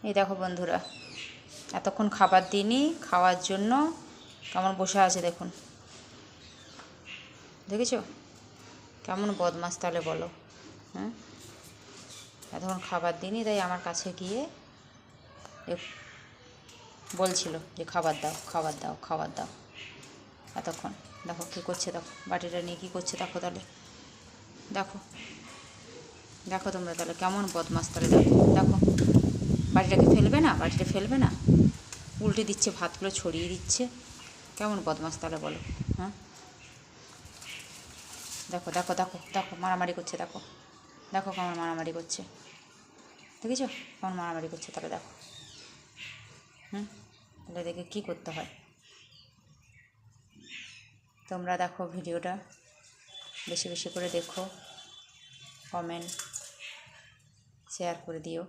এই দেখো বন্ধুরা, এতক্ষণ খাবার দিইনি, খাওয়ার জন্য কেমন বসে আছে দেখুন। দেখেছো কেমন বদমাস তাহলে বলো? হ্যাঁ, এতক্ষণ খাবার দিইনি, তাই আমার কাছে গিয়ে বলছিল যে খাবার দাও, খাবার দাও, খাবার দাও। এতক্ষণ দেখো কী করছে, দেখো বাটিটা নিয়ে কী করছে, দেখো তাহলে দেখো, দেখো তোমরা তাহলে কেমন বদমাস তাহলে। দেখো দেখো, বাটিটাকে ফেলবে না, বাটিটা ফেলবে না, উল্টে দিচ্ছে, ভাতগুলো ছড়িয়ে দিচ্ছে। কেমন বদমাস তাহলে বলো? হ্যাঁ, দেখো দেখো দেখো দেখো, মারামারি করছে, দেখো দেখো কেমন মারামারি করছে, দেখেছো কেমন মারামারি করছে তাহলে? দেখো তাহলে দেখে কী করতে হয়। তোমরা দেখো ভিডিওটা বেশি বেশি করে দেখো, কমেন্ট শেয়ার করে দিও।